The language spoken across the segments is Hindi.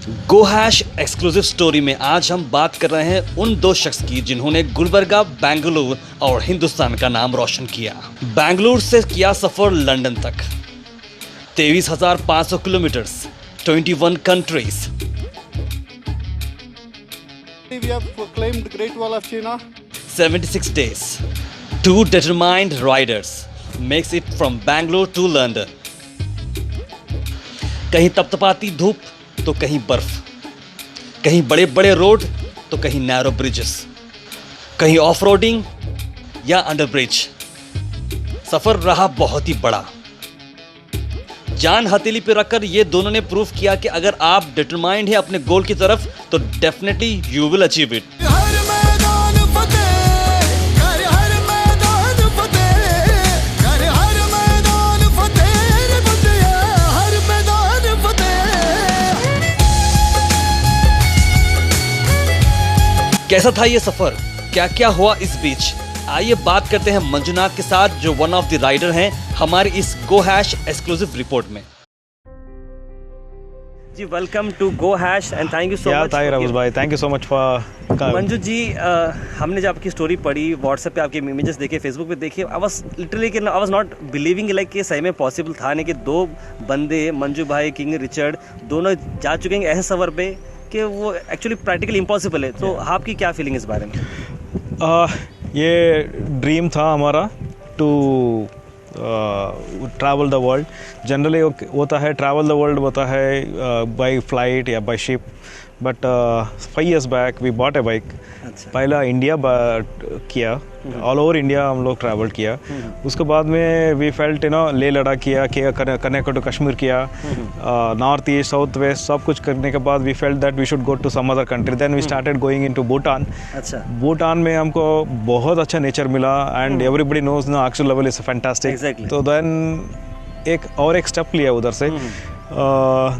गो हैश एक्सक्लूसिव स्टोरी में आज हम बात कर रहे हैं उन दो शख्स की जिन्होंने गुलबर्गा, बेंगलुरु और हिंदुस्तान का नाम रोशन किया। बेंगलुरु से किया सफर लंदन तक, 23,500 kilometre, 21 countries. We have claimed the Great Wall of China. 76 days. Two determined riders makes it from Bangalore to London. कहीं तपतपाती धूप तो कहीं बर्फ, कहीं बड़े बड़े रोड तो कहीं नैरो ब्रिजेस, कहीं ऑफ रोडिंग या अंडर ब्रिज। सफर रहा बहुत ही बड़ा। जान हथेली पे रखकर ये दोनों ने प्रूव किया कि अगर आप डिटरमाइंड हैं अपने गोल की तरफ तो definitely you will achieve it. कैसा था ये सफर, क्या क्या हुआ इस बीच, आइए बात करते हैं मंजुनाथ के साथ जो वन ऑफ द राइडर हैं हमारी इस गो हैश एक्सक्लूसिव रिपोर्ट में। जी welcome to go hash and thank you so much. Rahul भाई, thank you so much for. Manju ji, हमने जब आपकी स्टोरी पढ़ी, व्हाट्सएप पे आपके इमेजेस देखे, फेसबुक पे देखे, I was not believing like कि सही में पॉसिबल था नहीं कि दो बंदे, मंजू भाई, किंग रिचर्ड, दोनों जा चुके हैं ऐसे सफर पे कि वो एक्चुअली प्रैक्टिकली इम्पॉसिबल है। तो आपकी क्या फीलिंग इस बारे में? ये ड्रीम था हमारा to travel the world. Generally होता है ट्रैवल द वर्ल्ड होता है बाय फ्लाइट या by ship, but 5 years back we bought a bike. पहला इंडिया किया, ऑल ओवर इंडिया हम लोग ट्रैवल किया। उसके बाद में वी फेल्ट लेह लद्दाख किया, कन्याकुमारी कश्मीर किया, नॉर्थ ईस्ट साउथ वेस्ट सब कुछ करने के बाद we felt that we should go to some other country. Then we started going into Bhutan. Bhutan में हमको बहुत अच्छा नेचर मिला एंड एवरीबडी नोज ना ऑक्सीजन लेवल इज फैंटास्टिक। तो देन एक स्टेप लिया उधर से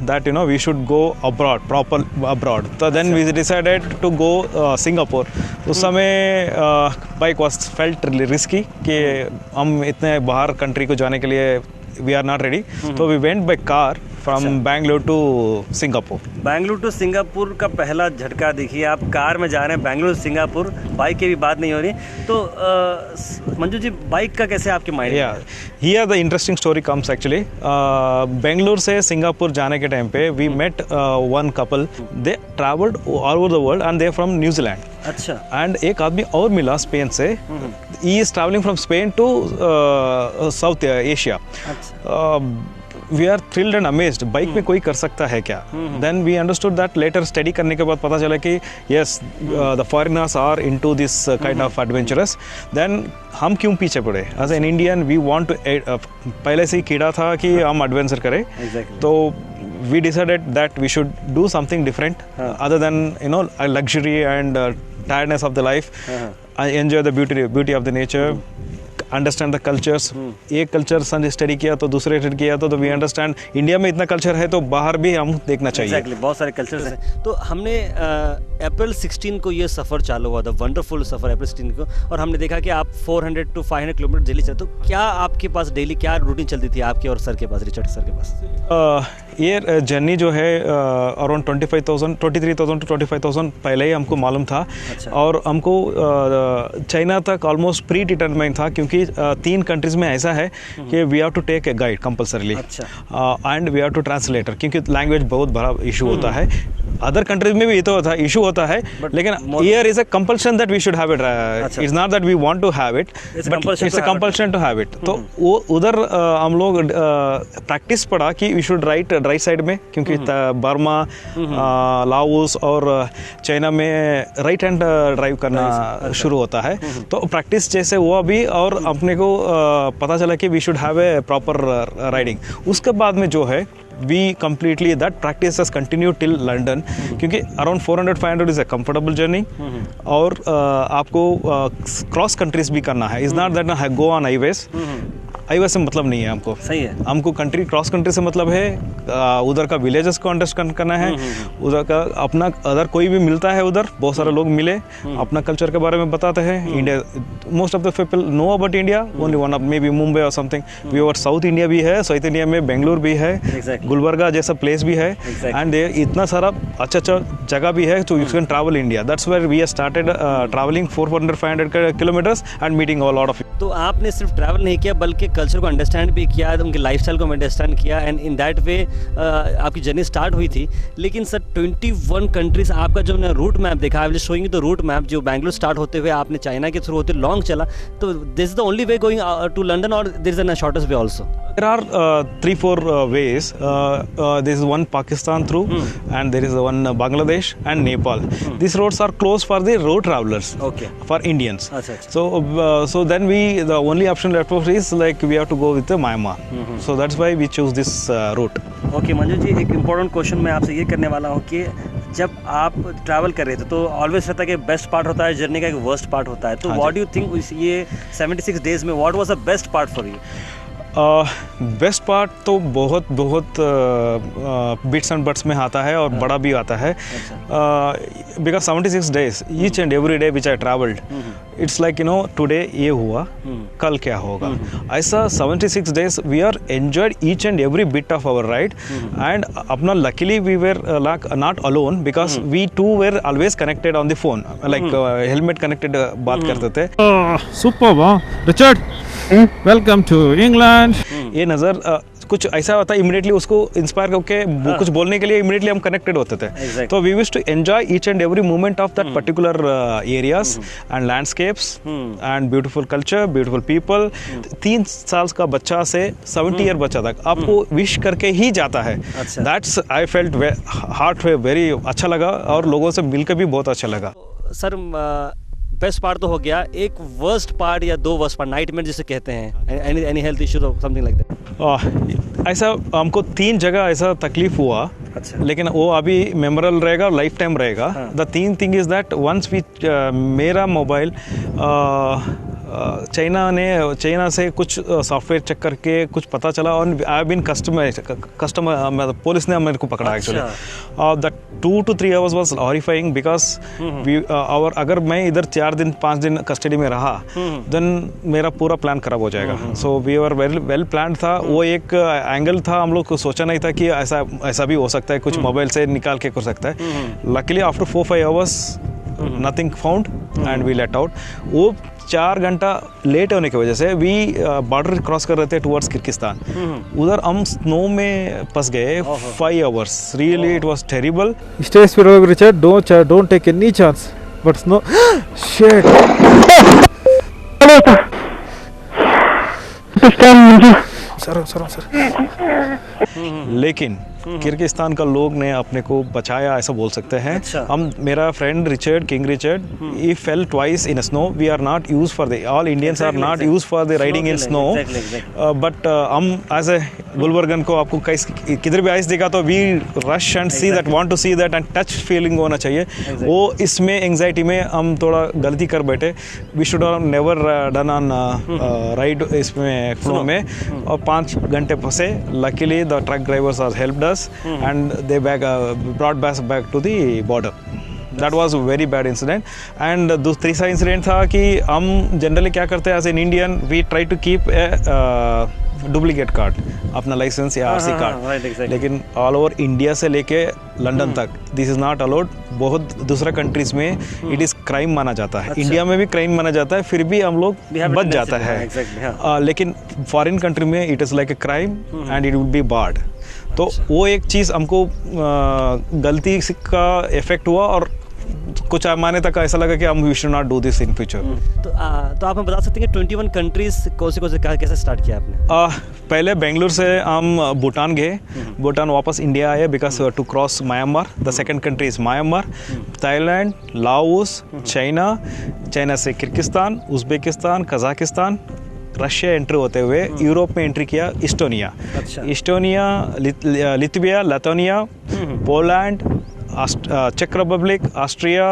that we should go proper abroad. So then we decided to go Singapore. उस समय bike was felt really risky कि हम इतने बाहर कंट्री को जाने के लिए we are not ready. तो we went by car from Bangalore to Singapore. Bangalore to Singapore का पहला झटका देखिए, आप कार में जा रहे हैं बैंगलोर से सिंगापुर, बाइक की भी बात नहीं हो रही। तो मंजू जी, बाइक का कैसे आपके माइंड में? Here the interesting story comes actually. Bangalore से सिंगापुर जाने के टाइम पे we met one couple. They traveled all over the world and they are from New Zealand. अच्छा। एंड एक आदमी और मिला स्पेन से, he is traveling from Spain to South Asia. We are thrilled and amazed, bike में कोई कर सकता है क्या? Then we understood that later study करने के बाद पता चला कि yes, the foreigners are into this kind of adventurous. Then हम क्यों पीछे पड़े? As an Indian, we want to पहले से ही कीड़ा था कि हम एडवेंचर करें। तो we decided that we should do something different other than luxury and tiredness of the life. I enjoy the beauty of the nature. Understand the cultures. एक कल्चर स्टडी किया तो दूसरे स्टडी किया तो वी अंडरस्टैंड इंडिया में इतना कल्चर है तो बाहर भी हम देखना चाहिए। Exactly, बहुत सारे कल्चर्स हैं। तो हमने अप्रैल 16 को ये सफ़र चालू हुआ था, वंडरफुल सफ़र अप्रैल 16 को, और हमने देखा कि आप 400 to 500 किलोमीटर डेली चलते। तो क्या आपके पास डेली क्या रूटीन चलती थी आपके और सर के पास, रिचर्ड सर के पास? ये जर्नी जो है अराउंड 23,000 to 25,000 पहले ही हमको मालूम था। और हमको चाइना तक ऑलमोस्ट प्री डिटरमाइन था, क्योंकि 3 कंट्रीज में ऐसा है कि we have to take a guide compulsorily and we have to translator, क्योंकि लैंग्वेज बहुत बड़ा इशू होता है। अदर कंट्रीज में भी ये तो था इशू होता है, लेकिन here is a compulsion that we should have it. It's not that we want to have it, but it's a compulsion to have it. तो वो उधर हम लोग प्रैक्टिस पढ़ा कि वी शुड राइट साइड में, क्योंकि बर्मा, लाओस और चाइना में राइट हैंड ड्राइव करना शुरू होता है। तो प्रैक्टिस जैसे हुआ भी, और अपने को पता चला कि we should have a proper riding. उसके बाद में जो है we completely that practice has continued till London, क्योंकि around 400-500 is a comfortable journey। और आपको क्रॉस कंट्रीज भी करना है, is not that go on highways। Highway से मतलब नहीं है हमको। सही है। हमको कंट्री क्रॉस कंट्री से मतलब है उधर का विलेजेस को अंडरस्टैंड करना है, उधर का अपना अदर कोई भी मिलता है उधर, बहुत सारे लोग मिले, अपना कल्चर के बारे में बताते हैं। India most of the people know about India, only one of maybe Mumbai मुंबई और something. We over South India भी है, साउथ इंडिया में बेंगलुरु भी है, गुलबर्गा जैसा प्लेस भी है, एंड इतना सारा अच्छा अच्छा जगह भी है, तो you can travel India. That's where we have started travelling 400-500 kilometres and meeting all lot of. तो आपने सिर्फ ट्रैवल नहीं किया बल्कि कल्चर को अंडरस्टैंड भी किया, उनके लाइफस्टाइल को अंडरस्टैंड किया, एंड इन दैट वे आपकी जर्नी स्टार्ट हुई थी। लेकिन सर 21 कंट्रीज, आपका जो रूट मैप देखा, I will showing you the route map, जो बैंगलोर स्टार्ट होते हुए आपने चाइना के थ्रू होते लॉन्ग चला, तो this is the only way going to London और this is a shortest way also? There are 3-4 ways. There is one Pakistan through, and there is one Bangladesh and Nepal. These roads are closed for the road travelers. Okay. For Indians. अच्छा, अच्छा. So then the only option left of is like we have to go with the Myanmar. So that's why we choose this route. Okay Manju ji, एक इम्पोर्टेंट क्वेश्चन मैं आपसे ये करने वाला हूँ कि जब आप ट्रैवल कर रहे थे तो ऑलवेज रहता है कि बेस्ट पार्ट होता है जर्नी का, एक वर्स्ट पार्ट होता है, तो व्हाट डू यू थिंक ये 76 डेज में what was the best part for you? Best part तो बहुत बिट्स एंड बट्स में आता है और बड़ा भी आता है, because 76 days each and every day which I travelled, it's like today ये हुआ, कल क्या होगा, ऐसा 76 days we are enjoyed each and every bit of our ride, and अपना luckily we were not alone because we too were always connected on the phone, like helmet connected बात करते थे। Super Richard, welcome to England. ये नज़र कुछ ऐसा होता है, इमीडिएटली उसको इंस्पायर करके कुछ बोलने के लिए इमीडिएटली हम कनेक्टेड होते थे। तो we wish to enjoy each and every moment of that particular areas and landscapes and beautiful culture, beautiful people. 3 साल का बच्चा से 70 ईयर बच्चा तक आपको विश करके ही जाता है। That's I felt heart very अच्छा लगा और लोगों से मिलकर भी बहुत अच्छा लगा। सर बेस्ट पार्ट तो हो गया, एक वर्स्ट पार्ट या 2 वर्स्ट पार्ट, नाइटमेयर जिसे कहते हैं, एनी हेल्थ इश्यूज और समथिंग लाइक दैट? ऐसा हमको 3 जगह ऐसा तकलीफ हुआ। अच्छा। लेकिन वो अभी मेमोरेबल रहेगा, लाइफ टाइम रहेगा। The 3 thing is that once we मेरा मोबाइल चाइना से कुछ सॉफ्टवेयर चेक करके कुछ पता चला, और I have been customer police ने मेरे को पकड़ा actually. The 2 to 3 hours was horrifying because और अगर मैं इधर 4 दिन 5 दिन कस्टडी में रहा देन मेरा पूरा प्लान खराब हो जाएगा। So we are well plan था, वो एक एंगल था, हम लोग को सोचा नहीं था कि ऐसा भी हो सकता है, कुछ मोबाइल से निकाल के कर सकता है। Luckily after 4-5 hours nothing found and we let out. वो 4 घंटा लेट होने की वजह से वी बॉर्डर क्रॉस कर रहे थे टुवर्ड्स किर्गिस्तान, उधर हम स्नो में फंस गए 5 hours। Really it was terrible. Stay spirited, Richard. Don't take any chance. But no, shit. लेकिन किर्गिस्तान का लोग ने अपने को बचाया, ऐसा बोल सकते हैं। अच्छा। हम मेरा friend Richard, king Richard, he fell twice in snow. We are not used for the, all Indians are not used for the riding in snow. But हम as a गुलबर्गन को आपको किधर भी आइस दिखा तो we rush and see that, want to see that and touch feeling होना चाहिए। वो इसमें एंजाइटी में हम थोड़ा गलती कर बैठे। We should have never done on ride इसमें फ्लो में, और 5 घंटे फंसे। Luckily the truck drivers has helped us and they brought us back to the border. That was a very bad incident. And तीसरा इंसिडेंट था कि हम जनरली क्या करते हैं as an Indian, we try to keep a duplicate card, अपना लाइसेंस या आरसी कार्ड, लेकिन ऑल ओवर इंडिया से लेके लंदन तक दिस इज़ नॉट अलाउड। बहुत दूसरा कंट्रीज में इट इज़ क्राइम माना जाता है। इंडिया में भी क्राइम माना जाता है, फिर भी हम लोग बच जाता है। लेकिन फॉरेन कंट्री में it is like a crime and it will be barred. तो वो एक चीज़ हमको गलती का इफेक्ट हुआ, और कुछ माने तक ऐसा लगा कि हम we should not do this in future. तो आप हमें बता सकते हैं कि 21 कंट्रीज कौन से कैसे स्टार्ट किया आपने? पहले बेंगलुरु से हम भूटान गए, भूटान वापस इंडिया आए because to cross Myanmar. The second country is Myanmar, Thailand, Laos, China से Kyrgyzstan, Uzbekistan, Kazakhstan, Russia entry होते हुए यूरोप में एंट्री किया Estonia. Estonia, Lithuania, Lithuania, Poland, चेक Republic, Austria,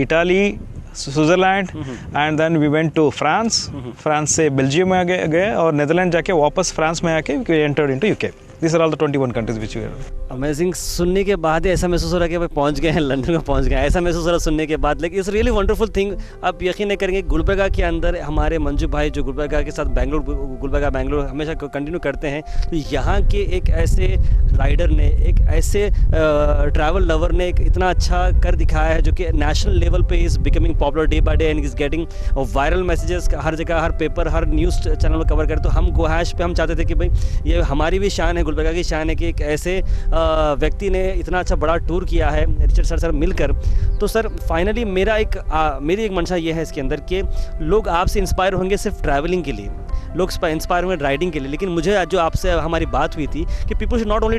Italy, Switzerland and then we went to France. France से बेल्जियम में गए और नीदरलैंड जाके वापस फ्रांस में आके we entered into UK. These are all the 21 countries which we are. Amazing. सुनने के बाद ही ऐसा महसूस हो रहा है कि भाई पहुंच गए हैं, लंदन में पहुंच गए हैं, ऐसा महसूस हो रहा है सुनने के बाद. लेकिन इट्स रियली वंडरफुल थिंग. आप यकीन नहीं करेंगे, गुलबर्गा के अंदर हमारे मंजू भाई जो गुलबर्गा के साथ बेंगलोर हमेशा कंटिन्यू करते हैं, तो यहाँ के एक ऐसे राइडर ने, एक ऐसे ट्रैवल लवर ने एक इतना अच्छा कर दिखाया है जो कि नेशनल लेवल पे is becoming popular day by day and is getting viral messages. हर जगह, हर पेपर, हर न्यूज़ चैनल में कवर करें. तो हम गोहैश पे हम चाहते थे कि भाई ये हमारी भी शान है, गुलबर्गा की शान है कि एक ऐसे व्यक्ति ने इतना अच्छा बड़ा टूर किया है रिचर्ड सर मिलकर. तो सर फाइनली मेरी एक मंशा ये है इसके अंदर कि लोग आपसे इंस्पायर होंगे सिर्फ ट्रैवलिंग के लिए, लोग इंस्पायर होंगे राइडिंग के लिए. लेकिन मुझे जो आपसे हमारी बात हुई थी कि people should not only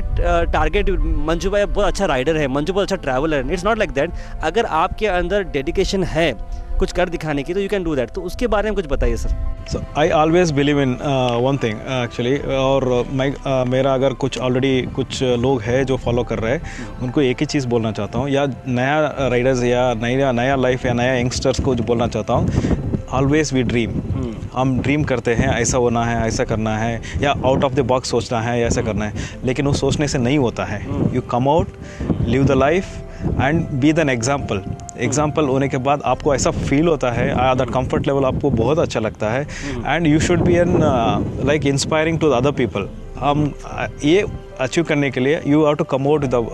target Manju भाई बहुत अच्छा राइडर है, मंजू बहुत अच्छा ट्रैवलर है. It's not like that. अगर आपके अंदर डेडिकेशन है कुछ कर दिखाने की तो यू कैन डू दैट. तो उसके बारे में कुछ बताइए sir. So I always believe in one thing actually. और मेरा अगर कुछ ऑलरेडी कुछ लोग हैं जो फॉलो कर रहे हैं, उनको एक ही चीज़ बोलना चाहता हूँ, या नया राइडर्स या नया लाइफ या नया यंगस्टर्स को जो बोलना चाहता हूँ, ऑलवेज वी ड्रीम. हम ड्रीम करते हैं ऐसा होना है, ऐसा करना है, या आउट ऑफ द बॉक्स सोचना है, या ऐसा करना है. लेकिन वो सोचने से नहीं होता है. You come out, live the life and be then example होने के बाद आपको ऐसा फील होता है, दैट कंफर्ट लेवल आपको बहुत अच्छा लगता है. And you should be an like inspiring to the other people. हम ये अचीव करने के लिए you have to come out the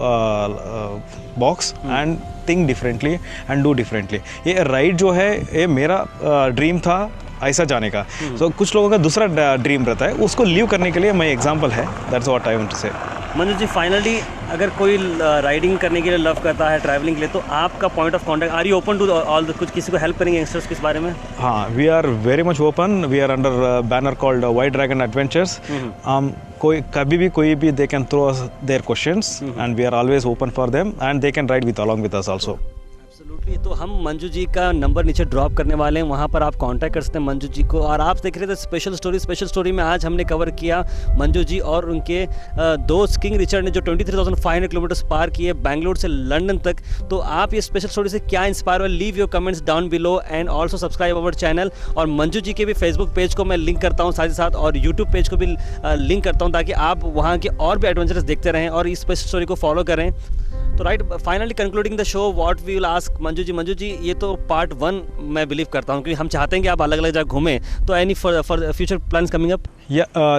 box and think differently and do differently. ये राइड जो है ये मेरा ड्रीम था ऐसा जाने का. सो कुछ लोगों का दूसरा ड्रीम रहता है, उसको लीव करने के लिए मैं एग्जाम्पल है. That's what I want to say. Manoj ji finally अगर कोई राइडिंग करने के लिए लव करता है, ट्रैवलिंग के लिए, तो आपका point of contact, are you open to all कुछ किसी को हेल्प करेंगे यंगस्टर्स के इस बारे में? हाँ, we are very much open. We are under banner called white dragon adventures. कभी भी कोई भी they can throw their questions and we are always open for them and they can ride with along with us also. Absolutely. तो हम मंजू जी का नंबर नीचे ड्रॉप करने वाले हैं, वहाँ पर आप कांटेक्ट कर सकते हैं मंजू जी को. और आप देख रहे थे स्पेशल स्टोरी में आज हमने कवर किया मंजू जी और उनके दोस्त किंग रिचर्ड ने जो 23,500 किलोमीटर पार किए बेंगलोर से लंदन तक. तो आप ये स्पेशल स्टोरी से क्या इंस्पायर हुए? Leave your comments down below and also subscribe our channel. और मंजू जी के भी फेसबुक पेज को मैं लिंक करता हूँ साथ ही साथ, और यूट्यूब पेज को भी लिंक करता हूँ, ताकि आप वहाँ के और भी एडवेंचर्स देखते रहें और इस स्पेशल स्टोरी को फॉलो करें. तो right, finally concluding the show, what we will ask Manju ji, ये तो पार्ट 1 मैं बिलीव करता हूँ, क्योंकि हम चाहते हैं कि आप अलग अलग जगह घूमें. तो any for future plans coming up?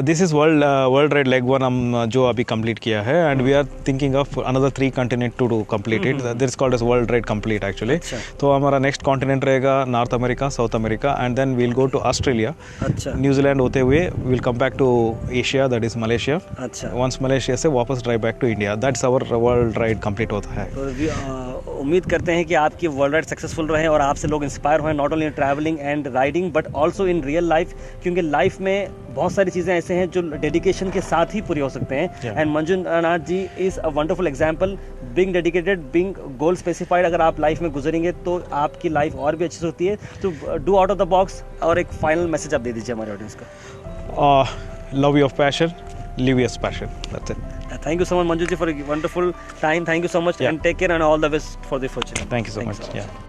This is world ride leg 1 हम जो अभी कंप्लीट किया है, and we are thinking of another 3 continent to complete it. This is called as world ride complete actually. तो हमारा नेक्स्ट कॉन्टिनेंट रहेगा North America, South America, and then we'll go to Australia. अच्छा. न्यूजीलैंड होते हुए will come back to Asia, that is Malaysia. अच्छा. वंस मलेशिया से वापस drive back to India. That's our world ride complete होता है. उम्मीद करते हैं कि आपकी वर्ल्ड राइड सक्सेसफुल रहे और आपसे लोग इंस्पायर हुए, not only in travelling and riding but also in real life. क्योंकि लाइफ में बहुत सारी चीज़ें ऐसे हैं जो डेडिकेशन के साथ ही पूरी हो सकते हैं. And Manjunath ji is a wonderful example. Being dedicated, being goal specified, अगर आप लाइफ में गुजरेंगे तो आपकी लाइफ और भी अच्छी होती है. तो do out of the box. और एक फाइनल मैसेज आप दे दीजिए हमारे ऑडियंस को. Love your passion, live your passion. That's it. Thank you so much, Manju ji, for a wonderful time. Thank you so much, and take care and all the best for the future. Thank you so much. Yeah.